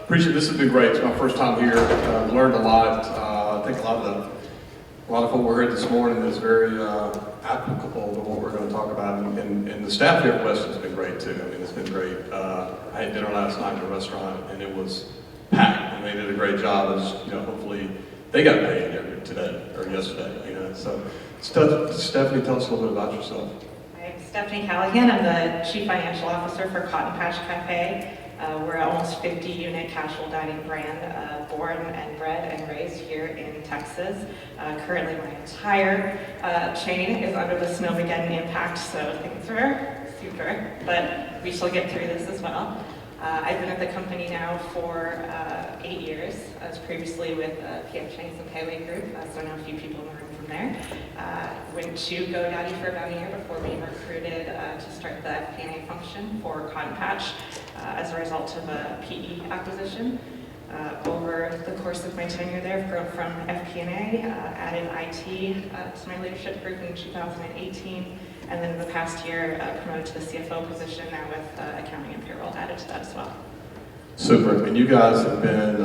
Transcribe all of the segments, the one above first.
Appreciate this. Has been great. It's my first time here. Learned a lot. I think a lot of what we heard this morning is very applicable to what we're going to talk about. And the staff here at West has been great too. I mean, it's been great. I had dinner last night in a restaurant, and it was packed. And they did a great job. As hopefully they got paid today or yesterday. So Stephanie, tell us a little bit about yourself. I'm Stephanie Callihan. I'm the Chief Financial Officer for Cotton Patch Cafe. We're an almost 50-unit casual dining brand, born and bred and raised here in Texas. Currently, my entire chain is under the Snowmageddon impact, so things are super, but we shall get through this as well. I've been at the company now for 8 years. I was previously with PM Chang's and Payway Group, so I know a few people in the room from there. Went to GoDaddy for about a year before being recruited to start the FP&A function for Cotton Patch as a result of a PE acquisition. Over the course of my tenure there, I've grown from FP&A, added IT to my leadership group in 2018, and then in the past year promoted to the CFO position, now with accounting and payroll added to that as well. Super, and you guys have been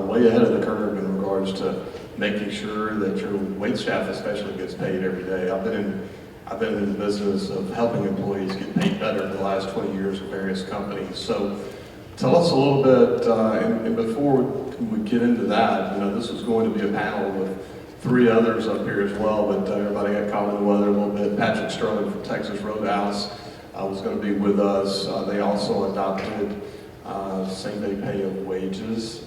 way ahead of the curve in regards to making sure that your wait staff especially gets paid every day. I've been in the business of helping employees get paid better the last 20 years with various companies. So tell us a little bit, and before we get into that, this is going to be a panel with 3 others up here as well, but everybody got caught in the weather a little bit. Patrick Sterling from Texas Roadhouse was going to be with us. They also adopted same-day pay of wages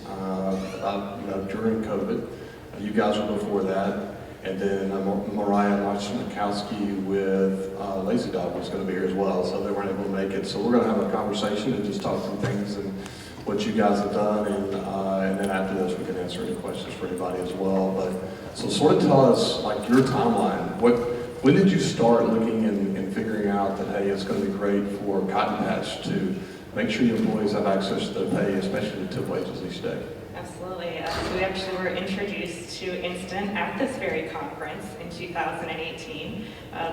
during COVID. You guys were before that. And then Mariah Marcinkowski with Lazy Dog was going to be here as well, so they weren't able to make it. So we're going to have a conversation and just talk through things and what you guys have done, and then after this we can answer any questions for anybody as well. But so sort of tell us like your timeline. When did you start looking and figuring out that hey, it's going to be great for Cotton Patch to make sure your employees have access to their pay, especially the tip wages each day? Absolutely. So we actually were introduced to Instant at this very conference in 2018.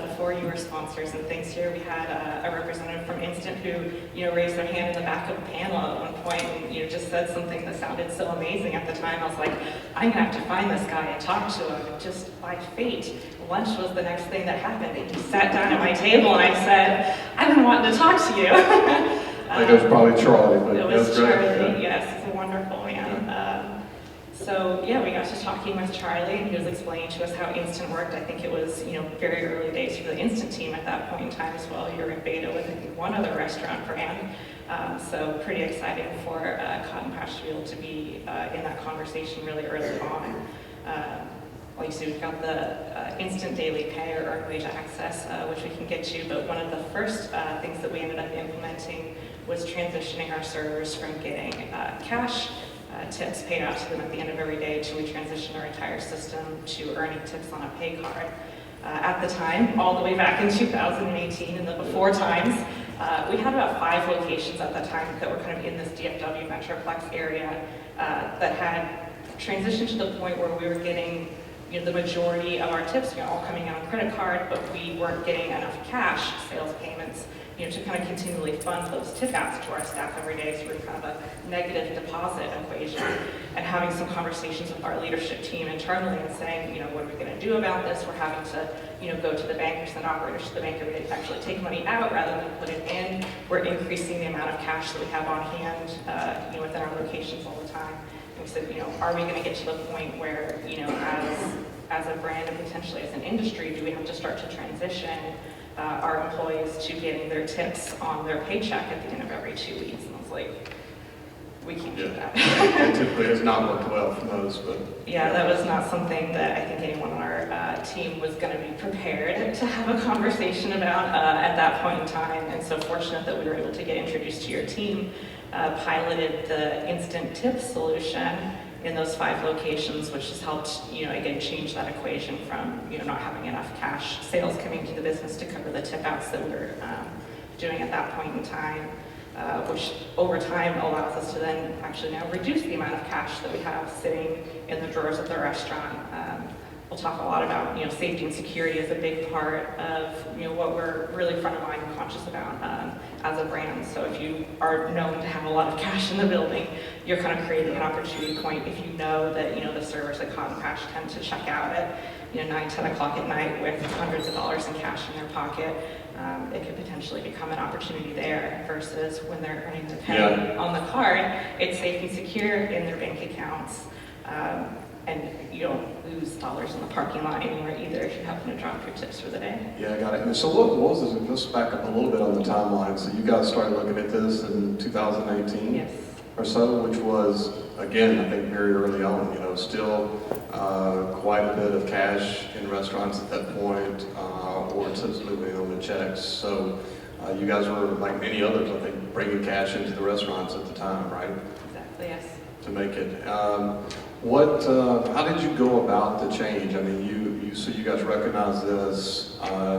Before you were sponsors and things here, we had a representative from Instant who, raised their hand in the back of the panel at one point and, just said something that sounded so amazing at the time. I was like, I'm gonna have to find this guy and talk to him. And just by fate, lunch was the next thing that happened. And he sat down at my table and I said, I've been wanting to talk to you. I think it was probably Charlie, but it was great. Charlie, yes, he's a wonderful man. So yeah, we got to talking with Charlie, and he was explaining to us how Instant worked. I think it was, very early days for the Instant team at that point in time as well. You were in beta with, I think, one other restaurant brand. So pretty exciting for Cotton Patch to be able to be in that conversation really early on. Like you said, we've got the instant daily pay or earned wage access, which we can get to, but one of the first things that we ended up implementing was transitioning our servers from getting cash tips paid out to them at the end of every day to we transitioned our entire system to earning tips on a pay card. At the time, all the way back in 2018 in the before times, we had about 5 locations at the time that were kind of in this DFW Metroplex area that had transitioned to the point where we were getting the majority of our tips all coming out on credit card, but we weren't getting enough cash sales payments to kind of continually fund those tip outs to our staff every day. So we're kind of a negative deposit equation, and having some conversations with our leadership team internally and saying, what are we going to do about this? We're having to, go to the bank or send operators to the bank every day to actually take money out rather than put it in. We're increasing the amount of cash that we have on hand, within our locations all the time. And we said, are we going to get to the point where, as a brand and potentially as an industry, do we have to start to transition our employees to getting their tips on their paycheck at the end of every 2 weeks? And I was like, we can't do that. It typically has not worked well for most, but... Yeah, that was not something that I think anyone on our team was going to be prepared to have a conversation about at that point in time. And so fortunate that we were able to get introduced to your team, piloted the instant tip solution in those 5 locations, which has helped, again, change that equation from, not having enough cash sales coming to the business to cover the tip outs that we were doing at that point in time, which over time allows us to then actually now reduce the amount of cash that we have sitting in the drawers of the restaurant. We'll talk a lot about, safety and security is a big part of, what we're really front of mind and conscious about. as a brand. So if you are known to have a lot of cash in the building, you're kind of creating an opportunity point. If you know that, the servers at Cotton Patch tend to check out at, 9, 10 o'clock at night with hundreds of dollars in cash in their pocket, it could potentially become an opportunity there versus when they're earning their pay on the card. It's safe and secure in their bank accounts. And you don't lose dollars in the parking lot anywhere either if you happen to drop your tips for the day. Yeah, I got it. And so what was this? Let's back up a little bit on the timeline. So you guys started looking at this in 2018? Yes. Or so, which was, again, I think very early on, still quite a bit of cash in restaurants at that point, or just living on the checks. So you guys were, like many others, I think, bringing cash into the restaurants at the time, right? Exactly, yes. To make it. How did you go about the change? I mean, so you guys recognize this.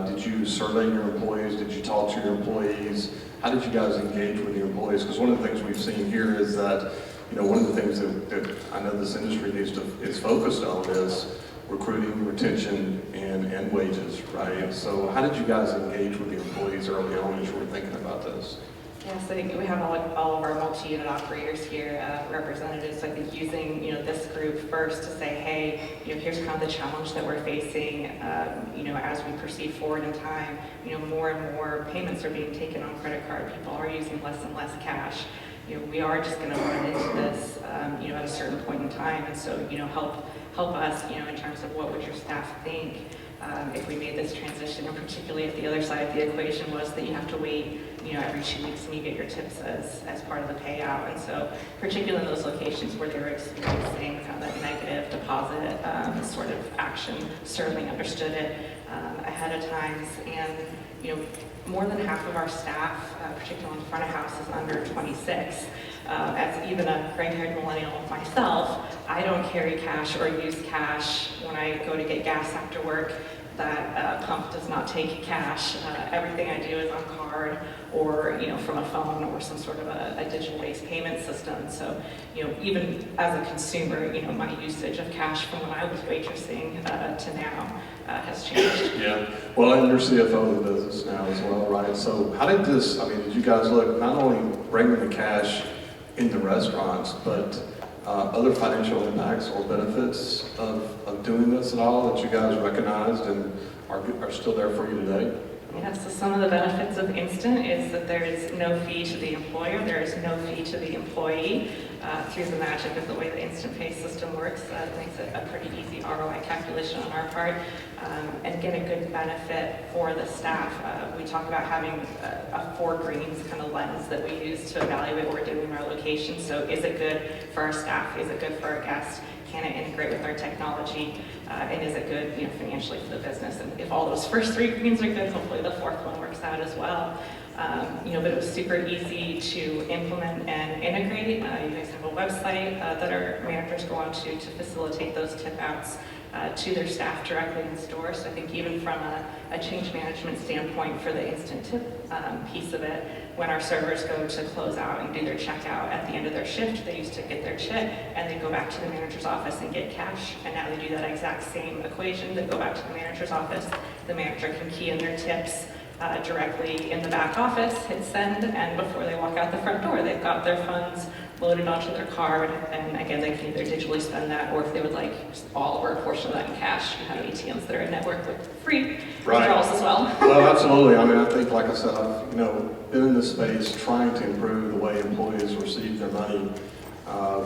Did you survey your employees? Did you talk to your employees? How did you guys engage with your employees? Because one of the things we've seen here is that, one of the things that I know this industry is focused on is recruiting, retention, and wages, right? So how did you guys engage with the employees early on as you were thinking about this? Yes, I think we have all of our multi-unit operators here, representatives, I think using, this group first to say, hey, here's kind of the challenge that we're facing, as we proceed forward in time, more and more payments are being taken on credit card. People are using less and less cash. We are just going to run into this, at a certain point in time. And so, help us, in terms of what would your staff think if we made this transition, and particularly if the other side of the equation was that you have to wait, every 2 weeks and you get your tips as part of the payout. And so, particularly in those locations where they were experiencing kind of that negative deposit sort of action, certainly understood it ahead of times. And, more than half of our staff, particularly in front of house, is under 26. As even a gray-haired millennial myself, I don't carry cash or use cash when I go to get gas after work. That pump does not take cash. Everything I do is on card or from a phone or some sort of a digital-based payment system. So even as a consumer, my usage of cash from when I was waitressing to now has changed. Yeah. Well, and you're CFO of the business now as well, right? So how did this? I mean, did you guys look not only bringing the cash in the restaurants, but other financial impacts or benefits of doing this at all that you guys recognized and are still there for you today? Yeah, so some of the benefits of Instant is that there is no fee to the employer, there is no fee to the employee. Through the magic of the way the Instant Pay system works, it makes it a pretty easy ROI calculation on our part. And again, a good benefit for the staff. We talk about having a 4 greens kind of lens that we use to evaluate what we're doing in our location. So is it good for our staff? Is it good for our guests? Can it integrate with our technology? And is it good, financially for the business? And if all those first 3 greens are good, hopefully the 4th one works out as well. But it was super easy to implement and integrate. You guys have a website that our managers go on to facilitate those tip outs to their staff directly in store. So I think even from a change management standpoint for the instant tip piece of it, when our servers go to close out and do their checkout at the end of their shift, they used to get their check and then go back to the manager's office and get cash. And now they do that exact same equation. They go back to the manager's office. The manager can key in their tips directly in the back office, hit send, and before they walk out the front door, they've got their funds loaded onto their card, and again, they can either digitally spend that, or if they would like all or a portion of that in cash, you have ATMs that are in network with free withdrawals as well. Well, absolutely. I mean, I think, like I said, I've been in this space trying to improve the way employees receive their money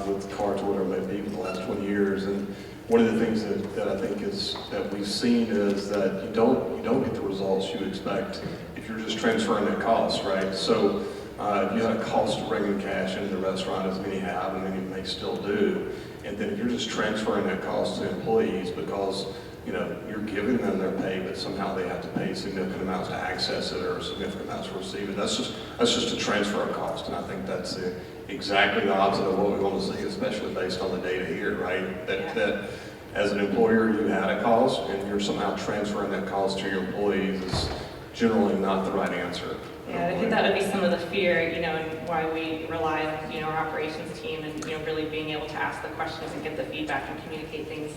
with cards or whatever it may be for the last 20 years, and one of the things that I think is that we've seen is that you don't get the results you expect if you're just transferring that cost, right? So if you had a cost to bringing cash into the restaurant, as many have, and many may still do, and then if you're just transferring that cost to employees because you're giving them their pay, but somehow they have to pay significant amounts to access it or significant amounts to receive it. That's just a transfer of cost, and I think that's exactly the opposite of what we want to see, especially based on the data here, right? That as an employer, you had a cost, and you're somehow transferring that cost to your employees is generally not the right answer. Yeah, I think that would be some of the fear, and why we rely on, our operations team and, really being able to ask the questions and get the feedback and communicate things,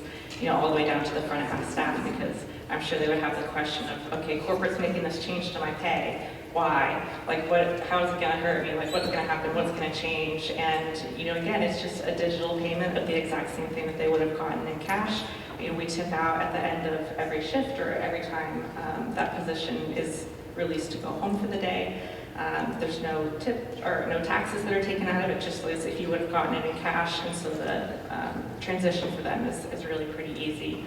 all the way down to the front of house staff, because I'm sure they would have the question of, okay, corporate's making this change to my pay. Why? Like, how is it going to hurt me? Like, what's going to happen? What's going to change? And, again, it's just a digital payment of the exact same thing that they would have gotten in cash. We tip out at the end of every shift or every time that position is released to go home for the day. There's no tip or no taxes that are taken out of it, just as if you would have gotten it in cash. And so the transition for them is really pretty easy.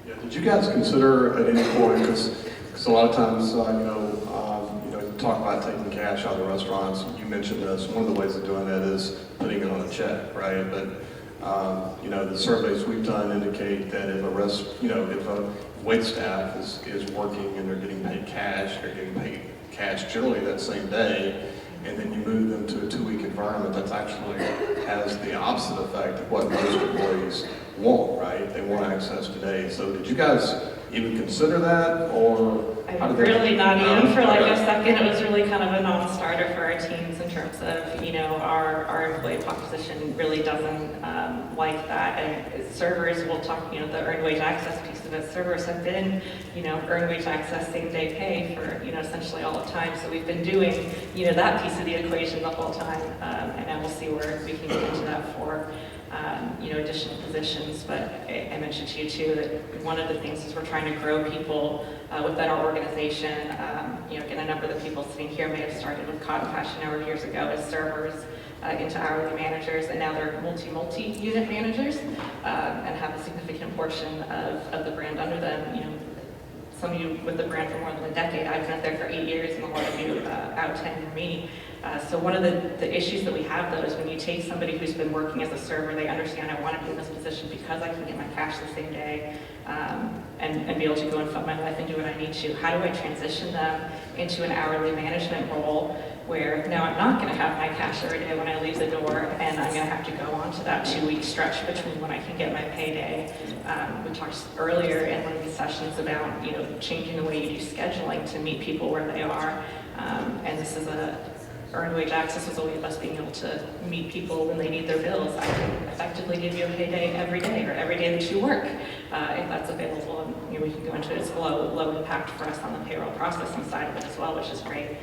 Yeah, did you guys consider at any point, because a lot of times, you talk about taking cash out of the restaurants. You mentioned this. One of the ways of doing that is putting it on a check, right? But the surveys we've done indicate that if a wait staff is working and they're getting paid cash, they're getting paid cash generally that same day, and then you move them to a 2-week environment, that actually has the opposite effect of what most employees want, right? They want access today. So did you guys even consider that, or? Really not even for like a second. It was really kind of a non-starter for our teams in terms of, our employee proposition really doesn't like that. And servers will talk, the earned wage access piece of it. Servers have been, earned wage access, same day pay for, essentially all the time. So we've been doing, that piece of the equation the whole time. And then we'll see where we can get into that for additional positions. But I mentioned to you too that one of the things is we're trying to grow people within our organization. Again, a number of the people sitting here may have started with Cotton Patch a number of years ago as servers into hourly managers, and now they're multi-unit managers and have a significant portion of the brand under them. Some of you with the brand for more than a decade. I've been there for 8 years, and a lot of you out-tenured me. So one of the issues that we have, though, is when you take somebody who's been working as a server, they understand I want to be in this position because I can get my cash the same day and be able to go and fund my life and do what I need to. How do I transition them into an hourly management role where now I'm not going to have my cash every day when I leave the door, and I'm going to have to go on to that 2-week stretch between when I can get my payday. We talked earlier in one of these sessions about changing the way you do scheduling to meet people where they are, and this is earned wage access was a way of us being able to meet people when they need their bills. I can effectively give you a payday every day or every day that you work, if that's available. And we can go into it. It's low impact for us on the payroll processing side of it as well, which is great.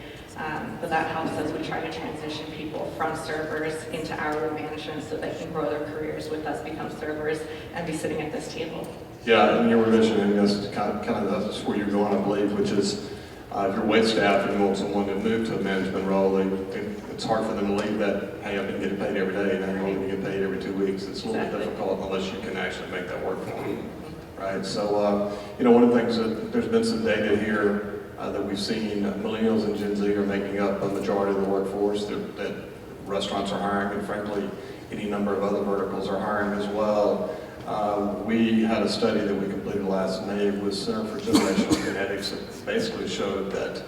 But that helps as we try to transition people from servers into hourly management so they can grow their careers with us, become servers, and be sitting at this table. Yeah, and you were mentioning this kind of that's where you're going, I believe, which is if you're wait staff and you want someone to move to a management role, it's hard for them to leave that, hey, I've been getting paid every day, and now you're only get paid every 2 weeks. It's a little bit difficult unless you can actually make that work for them, right? So, one of the things that there's been some data here that we've seen, millennials and Gen Z are making up a majority of the workforce that restaurants are hiring, and frankly, any number of other verticals are hiring as well. We had a study that we completed last May with Center for Generational Genetics that basically showed that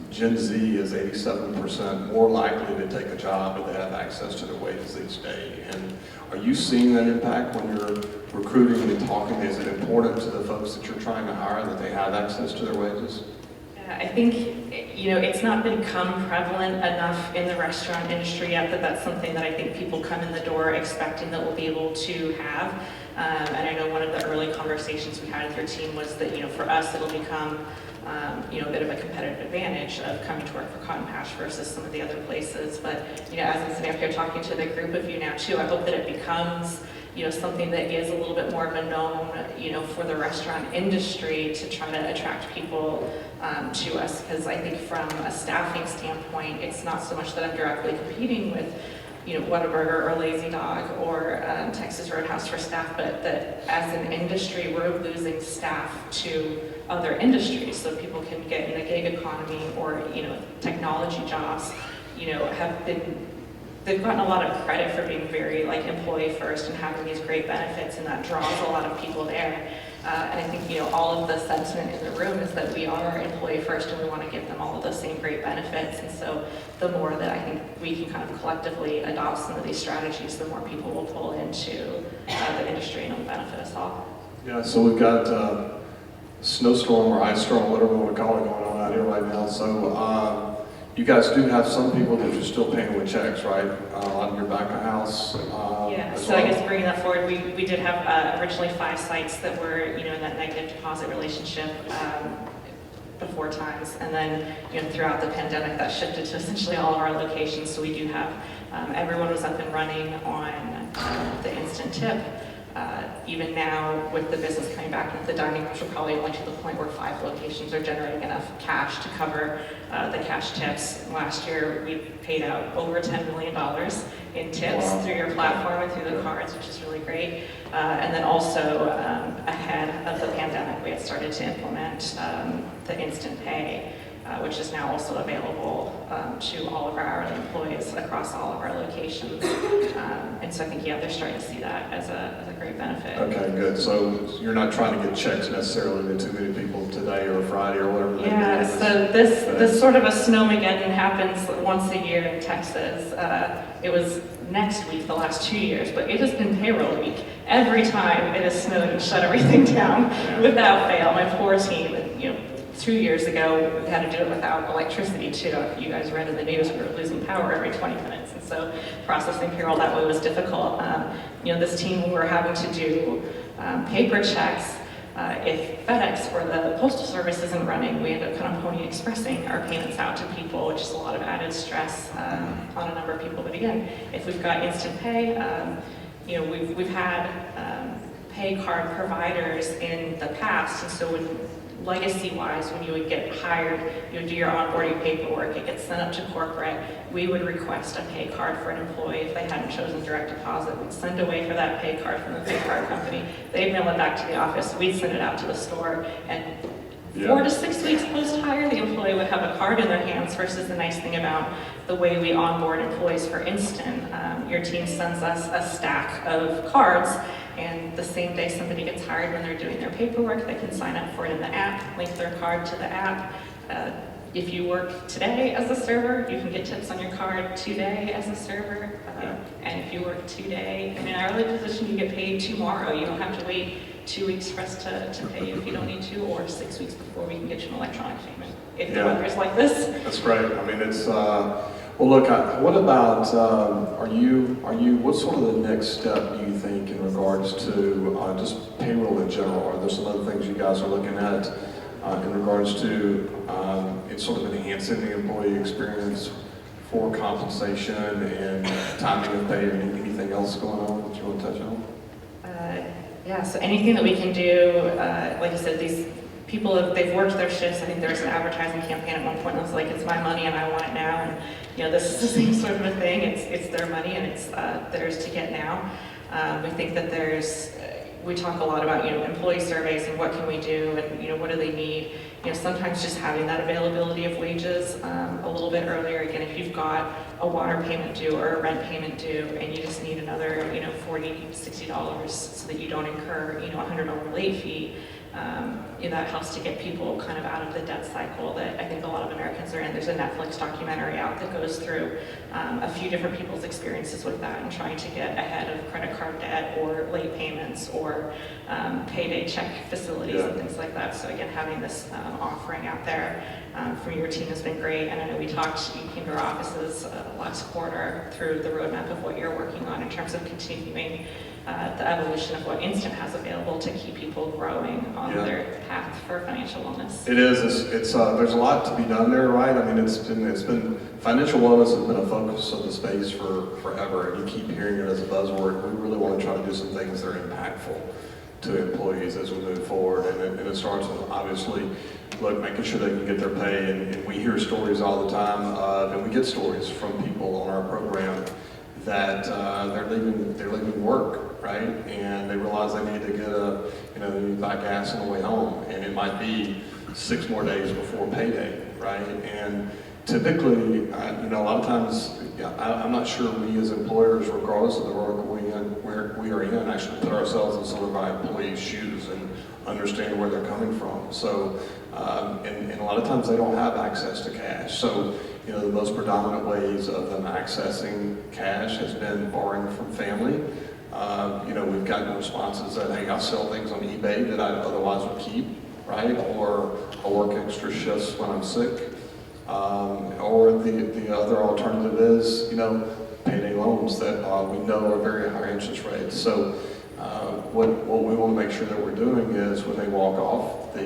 Gen Z is 87% more likely to take a job if they have access to their wages each day. And are you seeing that impact when you're recruiting and talking? Is it important to the folks that you're trying to hire that they have access to their wages? I think, it's not become prevalent enough in the restaurant industry yet that that's something that I think people come in the door expecting that we'll be able to have. And I know one of the early conversations we had with your team was that, for us, it'll become, a bit of a competitive advantage of coming to work for Cotton Patch versus some of the other places. But, as I'm sitting up here talking to the group of you now too, I hope that it becomes something that is a little bit more of a known, for the restaurant industry to try to attract people to us. Because I think from a staffing standpoint, it's not so much that I'm directly competing with, Whataburger or Lazy Dog or Texas Roadhouse for staff, but that as an industry, we're losing staff to other industries. So people can get in the gig economy or, technology jobs, they've gotten a lot of credit for being very employee first and having these great benefits, and that draws a lot of people there. And I think all of the sentiment in the room is that we are employee first and we want to give them all of those same great benefits. And so the more that I think we can kind of collectively adopt some of these strategies, the more people will pull into the industry and it'll benefit us all. Yeah, so we've got snowstorm or ice storm, whatever we want to call it, going on out here right now. So you guys do have some people that you're still paying with checks, right? On your back of house. Yeah, as so well? I guess bringing that forward, we did have originally 5 sites that were, you know, in that negative deposit relationship before times, and then, you know, throughout the pandemic that shifted to essentially all of our locations. So we do have, everyone was up and running on the instant tip. Even now, with the business coming back into the dining rooms, we're probably only to the point where 5 locations are generating enough cash to cover the cash tips. Last year, we paid out over $10 million in tips Wow. through your platform and through the cards, which is really great. And then also, ahead of the pandemic, we had started to implement the instant pay, which is now also available to all of our hourly employees across all of our locations. And so I think, yeah, they're starting to see that as a great benefit. Okay, good. So you're not trying to get checks necessarily to too many people today or Friday or whatever. Yeah, so this sort of a snowmageddon happens once a year in Texas. It was next week, the last 2 years, but it has been payroll week. Every time it has snowed and shut everything down without fail. My poor team, you know, 2 years ago, we had to do it without electricity too. You guys read in the news, we were losing power every 20 minutes. And so processing payroll that way was difficult. You know, this team, we were having to do paper checks. If FedEx or the Postal Service isn't running, we end up kind of Pony Expressing our payments out to people, which is a lot of added stress on a number of people. But again, if we've got instant pay, you know, we've had pay card providers in the past, and so when legacy-wise, when you would get hired, you would do your onboarding paperwork, it gets sent up to corporate, we would request a pay card for an employee if they hadn't chosen direct deposit. We'd send away for that pay card from the pay card company. They'd mail it back to the office, we'd send it out to the store, and 4 to 6 weeks post-hire, the employee would have a card in their hands versus the nice thing about the way we onboard employees for Instant. Your team sends us a stack of cards, and the same day somebody gets hired, when they're doing their paperwork, they can sign up for it in the app, link their card to the app. If you work today as a server, you can get tips on your card today as a server. And if you work today, in an hourly position, you get paid tomorrow. You don't have to wait 2 weeks for us to pay you if you don't need to, or 6 weeks before we can get you an electronic payment. If the weather is like this. That's great. I mean, it's, well, look, what about, what's sort of the next step, do you think, in regards to just payroll in general? Are there some other things you guys are looking at in regards to it's sort of enhancing the employee experience for compensation and timing of pay, or anything else going on that you want to touch on? Yeah, so anything that we can do, like I said, these people, they've worked their shifts. I think there was an advertising campaign at one point that was like, it's my money and I want it now. And you know, this is the same sort of a thing. It's their money and it's theirs to get now. We think that we talk a lot about, you know, employee surveys and what can we do and, you know, what do they need. You know, sometimes just having that availability of wages a little bit earlier. Again, if you've got a water payment due or a rent payment due and you just need another, you know, $40, $60 so that you don't incur, you know, a $100 late fee, you know, that helps to get people kind of out of the debt cycle that I think a lot of Americans are in. There's a Netflix documentary out that goes through a few different people's experiences with that and trying to get ahead of credit card debt or late payments or payday check facilities and things like that. So again, having this offering out there from your team has been great. And I know you came to our offices last quarter through the roadmap of what you're working on in terms of continuing the evolution of what Instant has available to keep people growing on their path for financial wellness. It is. It's there's a lot to be done there, right? I mean, it's been financial wellness has been a focus of the space for forever, and you keep hearing it as a buzzword. We really want to try to do some things that are impactful to employees as we move forward, and it starts with obviously, look, making sure they can get their pay, and we hear stories all the time, and we get stories from people on our program that they're leaving work, right? And they realize they need to get they need to buy gas on the way home, and it might be 6 more days before payday, right? And typically, a lot of times, I'm not sure we as employers, regardless of the vertical we are in, actually put ourselves in some of our employees' shoes and understand where they're coming from. So, and a lot of times they don't have access to cash. So, the most predominant ways of them accessing cash has been borrowing from family. We've gotten responses that, hey, I sell things on eBay that I otherwise would keep. right? Or I work extra shifts when I'm sick. Or the other alternative is, payday loans that we know are very high interest rates. So what we want to make sure that we're doing is when they walk off, they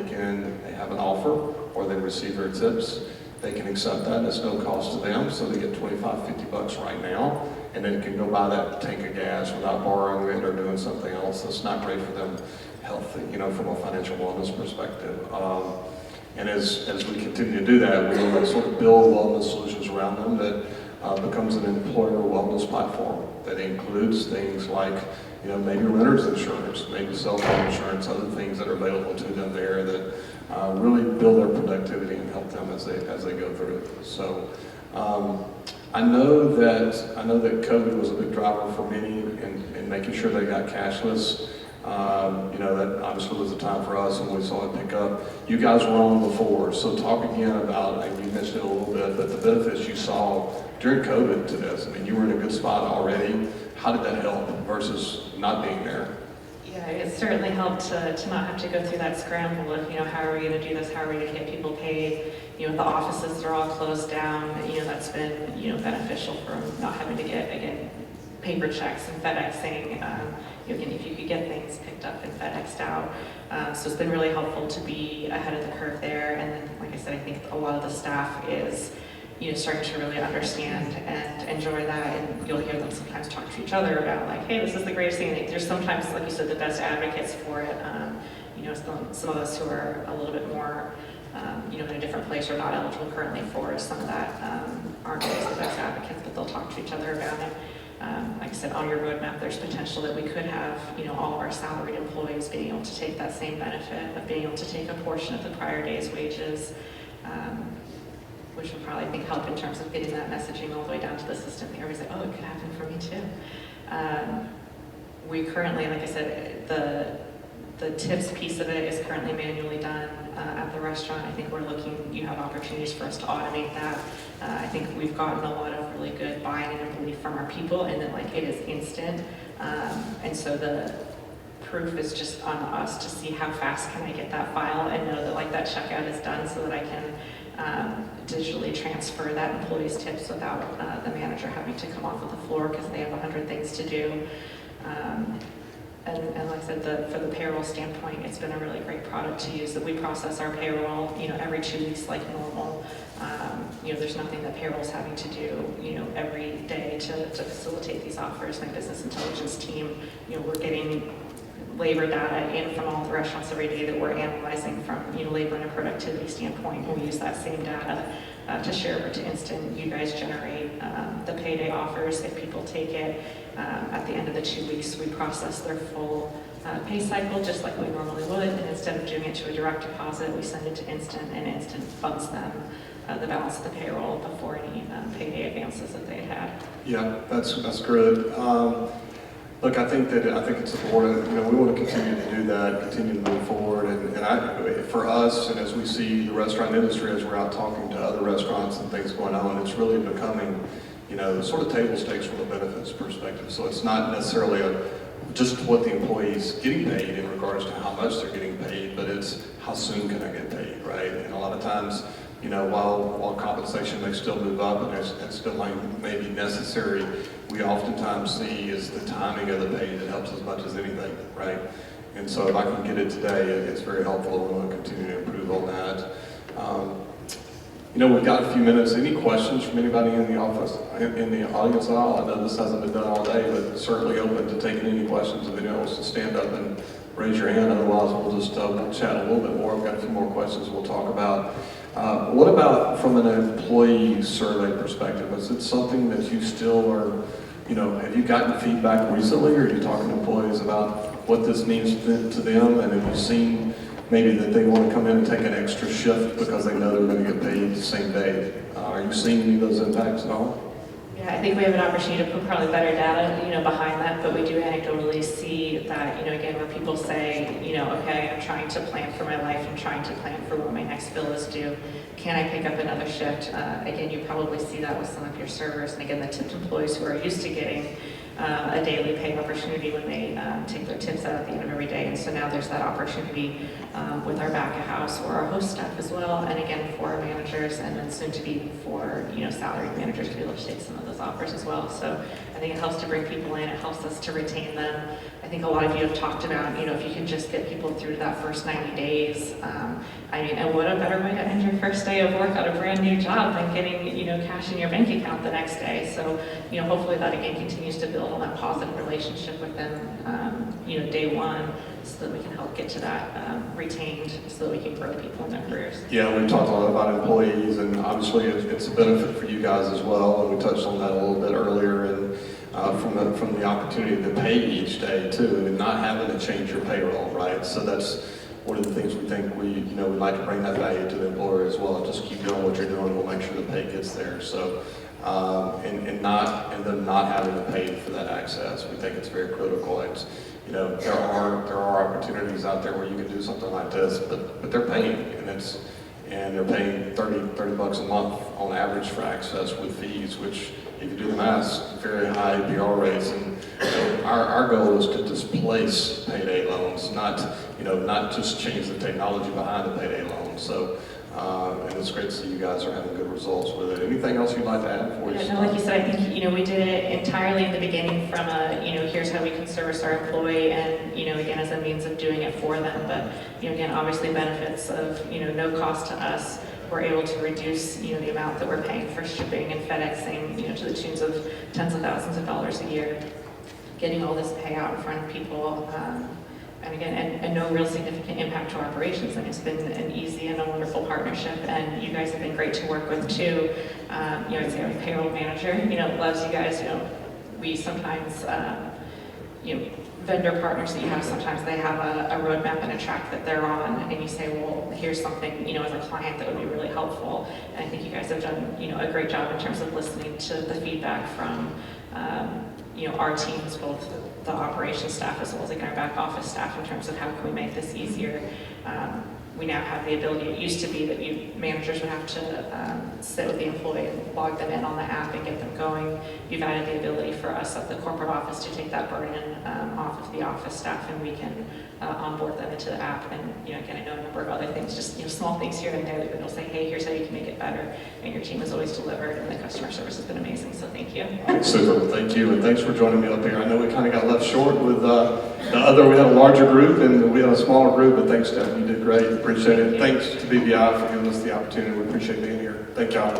have an offer or they receive their tips. They can accept that. It's no cost to them, so they get $25-50 right now, and then can go buy that tank of gas without borrowing it or doing something else that's not great for them healthy, from a financial wellness perspective. And as we continue to do that, we want to sort of build wellness solutions around them that becomes an employer wellness platform that includes things like, maybe renter's insurance, maybe cell phone insurance, other things that are available to them there that really build their productivity and help them as they go through it. So I know that COVID was a big driver for many in making sure they got cashless. That obviously was a time for us when we saw it pick up. You guys were on before, so talk again about, and you mentioned it a little bit, but the benefits you saw during COVID to this. I mean, you were in a good spot already. How did that help versus not being there? Yeah, it certainly helped to not have to go through that scramble of, how are we going to do this? How are we going to get people paid? The offices are all closed down. That's been, beneficial for not having to get, again, paper checks and FedExing. Again, if you could get things picked up and FedExed out. So it's been really helpful to be ahead of the curve there. And then, like I said, I think a lot of the staff is, starting to really understand and enjoy that. And you'll hear them sometimes talk to each other about like, hey, this is the greatest thing. There's sometimes, like you said, the best advocates for it. Some of us who are a little bit more, in a different place or not eligible currently for some of that aren't always the best advocates, but they'll talk to each other about it. Like I said, on your roadmap, there's potential that we could have, all of our salaried employees being able to take that same benefit of being able to take a portion of the prior day's wages, which would probably, I think, help in terms of getting that messaging all the way down to the system. Everybody's like, oh, it could happen for me too. We currently, like I said, the tips piece of it is currently manually done at the restaurant. I think you have opportunities for us to automate that. I think we've gotten a lot of really good buy-in and belief from our people, and then it is instant. And so the proof is just on us to see how fast can I get that file and know that that checkout is done so that I can digitally transfer that employee's tips without the manager having to come off of the floor because they have 100 things to do. And like I said, for the payroll standpoint, it's been a really great product to use. That we process our payroll, every 2 weeks like normal. There's nothing that payroll's having to do, every day to facilitate these offers. My business intelligence team, we're getting labor data in from all the restaurants every day that we're analyzing from, labor and a productivity standpoint. And we use that same data to share over to Instant. You guys generate the payday offers if people take it. At the end of the 2 weeks, we process their full pay cycle just like we normally would, and instead of doing it to a direct deposit, we send it to Instant, and Instant funds them the balance of the payroll before any payday advances that they had. Yeah, that's good. Look, I think it's important. We want to continue to do that, continue to move forward, and for us, and as we see the restaurant industry, as we're out talking to other restaurants and things going on, it's really becoming, sort of table stakes from a benefits perspective. So it's not necessarily just what the employee's getting paid in regards to how much they're getting paid, but it's how soon can I get paid, right? And a lot of times, while compensation may still move up and still may be necessary, we oftentimes see is the timing of the pay that helps as much as anything, right? And so if I can get it today, it's very helpful. We want to continue to improve on that. We've got a few minutes. Any questions from anybody in the office, in the audience at all? I know this hasn't been done all day, but certainly open to taking any questions. If anyone wants to stand up and raise your hand, otherwise we'll just we'll chat a little bit more. I've got a few more questions we'll talk about. What about from an employee survey perspective? Is it something that you still are, have you gotten feedback recently, or are you talking to employees about what this means to them, and have you seen maybe that they want to come in and take an extra shift because they know they're going to get paid the same day? Are you seeing any of those impacts at all? Yeah, I think we have an opportunity to put probably better data, behind that, but we do anecdotally see that, again, where people say, okay, I'm trying to plan for my life, I'm trying to plan for when my next bill is due. Can I pick up another shift? Again, you probably see that with some of your servers, and again, the tipped employees who are used to getting a daily pay opportunity when they take their tips out at the end of every day. And so now there's that opportunity with our back of house or our host staff as well, and again for our managers, and then soon to be for salaried managers to be able to take some of those offers as well. So I think it helps to bring people in, it helps us to retain them. I think a lot of you have talked about, if you can just get people through that first 90 days. And what a better way to end your first day of work at a brand new job than getting, cash in your bank account the next day. So, hopefully that again continues to build on that positive relationship with them, day one, so that we can help get to that retained, so that we can grow people in their careers. Yeah, we talked a lot about employees, and obviously it's a benefit for you guys as well, and we touched on that a little bit earlier, and from the opportunity to pay each day too, and not having to change your payroll, right? So that's one of the things we think we'd like to bring that value to the employer as well. Just keep doing what you're doing, we'll make sure the pay gets there. So, and them not having to pay for that access, we think it's very critical. It's, there are opportunities out there where you can do something like this, but they're paying, and they're paying 30 bucks a month on average for access with fees, which if you do the math, very high APR rates. And our goal is to displace payday loans, not just change the technology behind the payday loan. So, and it's great to see you guys are having good results with it. Anything else you'd like to add before you start? Like you said, I think, we did it entirely in the beginning from here's how we can service our employee, and, again, as a means of doing it for them. But, again, obviously benefits of, no cost to us. We're able to reduce, the amount that we're paying for shipping and FedExing, to the tunes of tens of thousands of dollars a year. Getting all this payout in front of people, and again, and no real significant impact to our operations. And it's been an easy and a wonderful partnership, and you guys have been great to work with too. I'd say our payroll manager, loves you guys. We sometimes, vendor partners that you have, sometimes they have a roadmap and a track that they're on, and you say, well, here's something, as a client that would be really helpful. And I think you guys have done, a great job in terms of listening to the feedback from, our teams, both the operations staff as well as our back office staff, in terms of how can we make this easier. We now have the ability, it used to be that managers would have to sit with the employee and log them in on the app and get them going. You've added the ability for us at the corporate office to take that burden off of the office staff, and we can onboard them into the app. And again, I know a number of other things, just small things here and there that they'll say, hey, here's how you can make it better. And your team has always delivered, and the customer service has been amazing. So thank you. Super, thank you, and thanks for joining me up here. I know we kind of got left short with we had a larger group and we had a smaller group, but thanks, Steph, you did great. Appreciate it. Thanks to BBI for giving us the opportunity. We appreciate being here. Thank y'all.